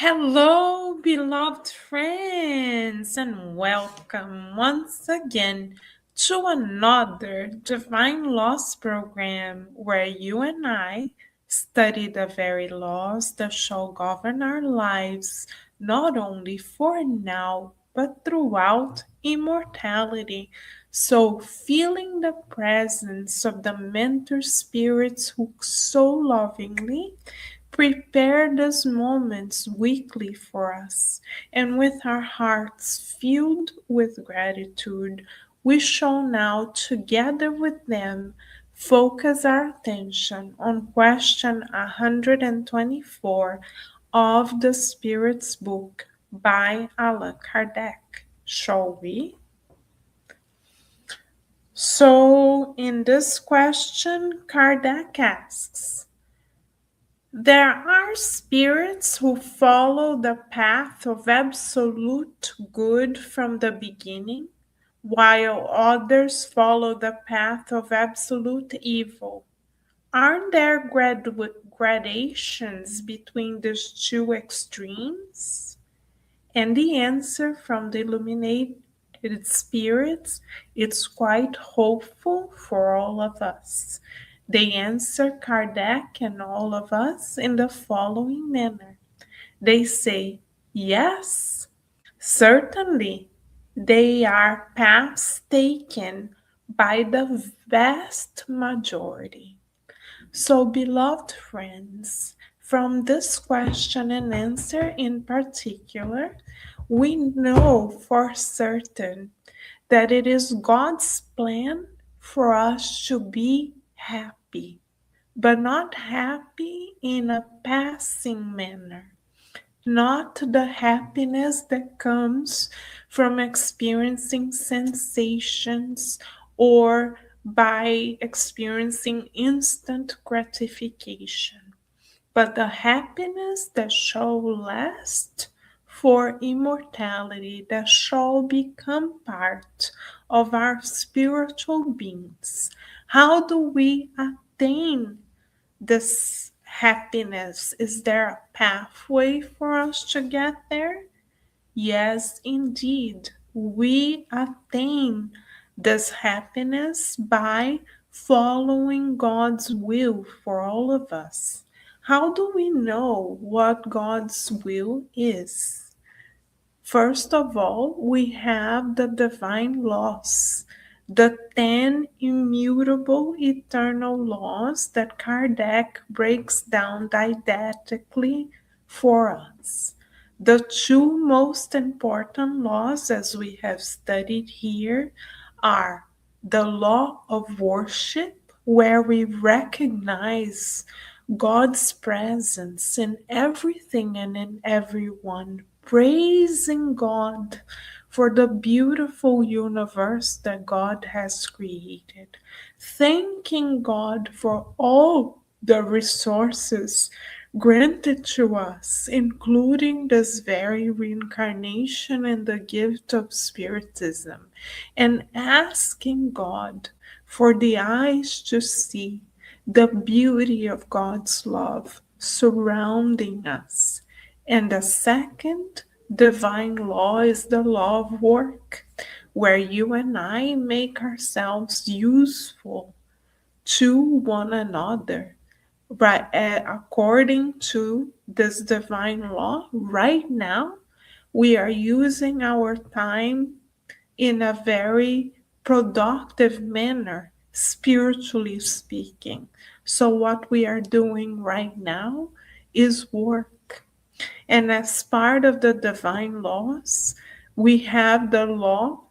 Hello, beloved friends, and welcome once again to another Divine Laws program where you and I study the very laws that shall govern our lives, not only for now, but throughout immortality. So, feeling the presence of the mentor spirits who so lovingly prepare those moments weekly for us, and with our hearts filled with gratitude, we shall now, together with them, focus our attention on question 124 of the Spirit's Book by Allan Kardec. Shall we? So, in this question, Kardec asks, there are spirits who follow the path of absolute good from the beginning, while others follow the path of absolute evil. Aren't there gradations between these two extremes? And the answer from the illuminated spirits is quite hopeful for all of us. They answer Kardec and all of us in the following manner. They say, yes, certainly, they are paths taken by the vast majority. So, beloved friends, from this question and answer in particular, we know for certain that it is God's plan for us to be happy, but not happy in a passing manner, not the happiness that comes from experiencing sensations or by experiencing instant gratification, but the happiness that shall last for immortality, that shall become part of our spiritual beings. How do we attain this happiness? Is there a pathway for us to get there? Yes, indeed. We attain this happiness by following God's will for all of us. How do we know what God's will is? First of all, we have the divine laws, the 10 immutable eternal laws that Kardec breaks down didactically for us. The two most important laws, as we have studied here, are the law of worship, where we recognize God's presence in everything and in everyone, praising God for the beautiful universe that God has created, thanking God for all the resources granted to us, including this very reincarnation and the gift of Spiritism, and asking God for the eyes to see the beauty of God's love surrounding us. And the second divine law is the law of work, where you and I make ourselves useful to one another. Right, according to this divine law, right now we are using our time in a very productive manner, spiritually speaking. So, what we are doing right now is work. And as part of the divine laws, we have the law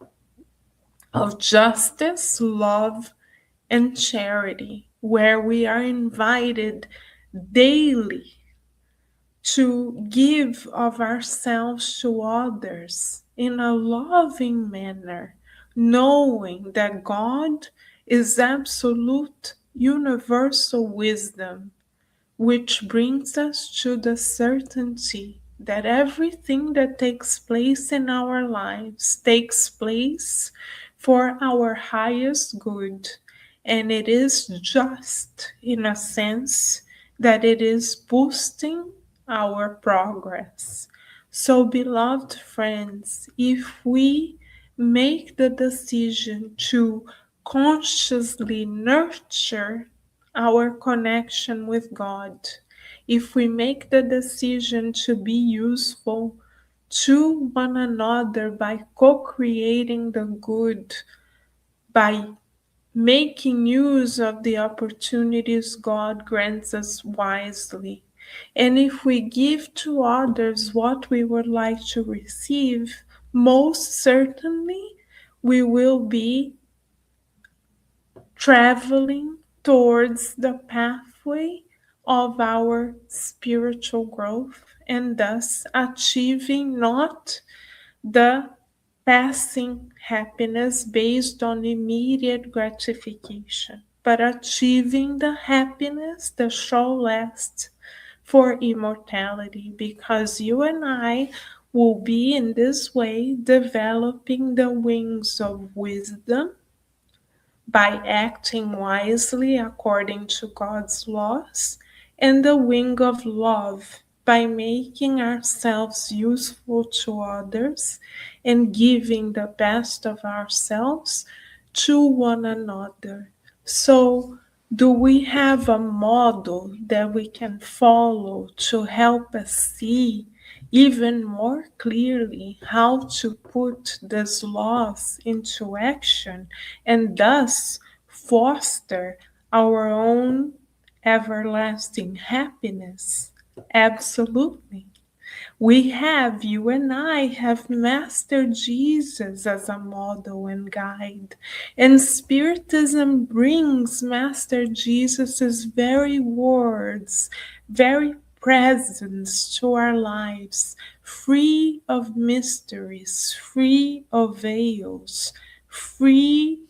of justice, love, and charity, where we are invited daily to give of ourselves to others in a loving manner, knowing that God is absolute universal wisdom, which brings us to the certainty that everything that takes place in our lives takes place for our highest good. And it is just in a sense that it is boosting our progress. So, beloved friends, if we make the decision to consciously nurture our connection with God, if we make the decision to be useful to one another by co creating the good, by making use of the opportunities God grants us wisely. And if we give to others what we would like to receive, most certainly we will be traveling towards the pathway of our spiritual growth and thus achieving not the passing happiness based on immediate gratification, but achieving the happiness that shall last for immortality, because you and I will be in this way developing the wings of wisdom by acting wisely according to God's laws, and the wing of love by making ourselves useful to others and giving the best of ourselves to one another. So, do we have a model that we can follow to help us see even more clearly how to put these laws into action and thus foster our own everlasting happiness? Absolutely. You and I have Master Jesus as a model and guide. And Spiritism brings Master Jesus' very words, very presence to our lives, free of mysteries, free of veils, free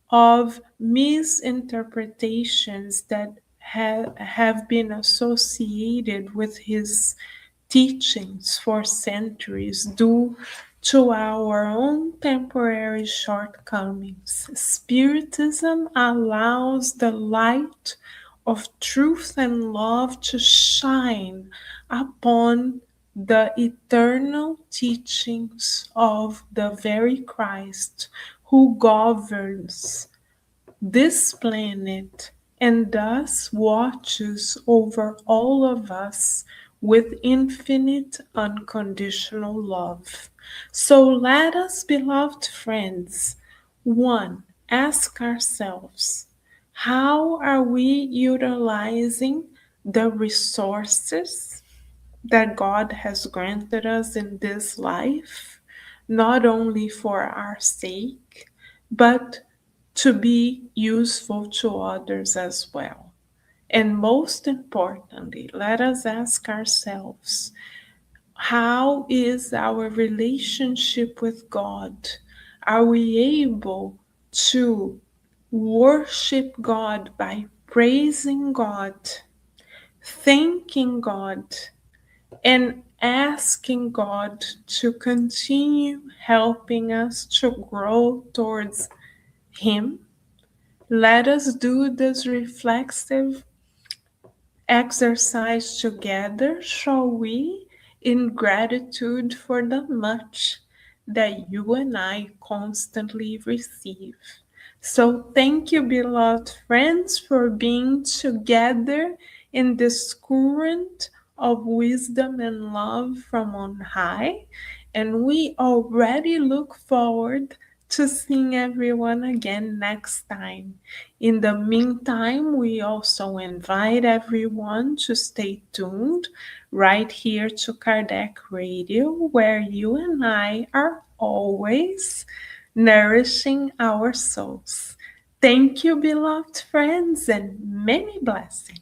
of misinterpretations that have been associated with his teachings for centuries due to our own temporary shortcomings. Spiritism allows the light of truth and love to shine upon the eternal teachings of the very Christ who governs this planet and thus watches over all of us with infinite unconditional love. So let us, beloved friends, one, ask ourselves, how are we utilizing the resources that God has granted us in this life, not only for our sake, but to be useful to others as well? And most importantly, let us ask ourselves, how is our relationship with God? Are we able to worship God by praising God, thanking God, and asking God to continue helping us to grow towards Him? Let us do this reflexive exercise together, shall we, in gratitude for the much that you and I constantly receive. So, thank you, beloved friends, for being together in this current of wisdom and love from on high. And we already look forward to seeing everyone again next time. In the meantime, we also invite everyone to stay tuned right here to Kardec Radio, where you and I are always nourishing our souls. Thank you, beloved friends, and many blessings.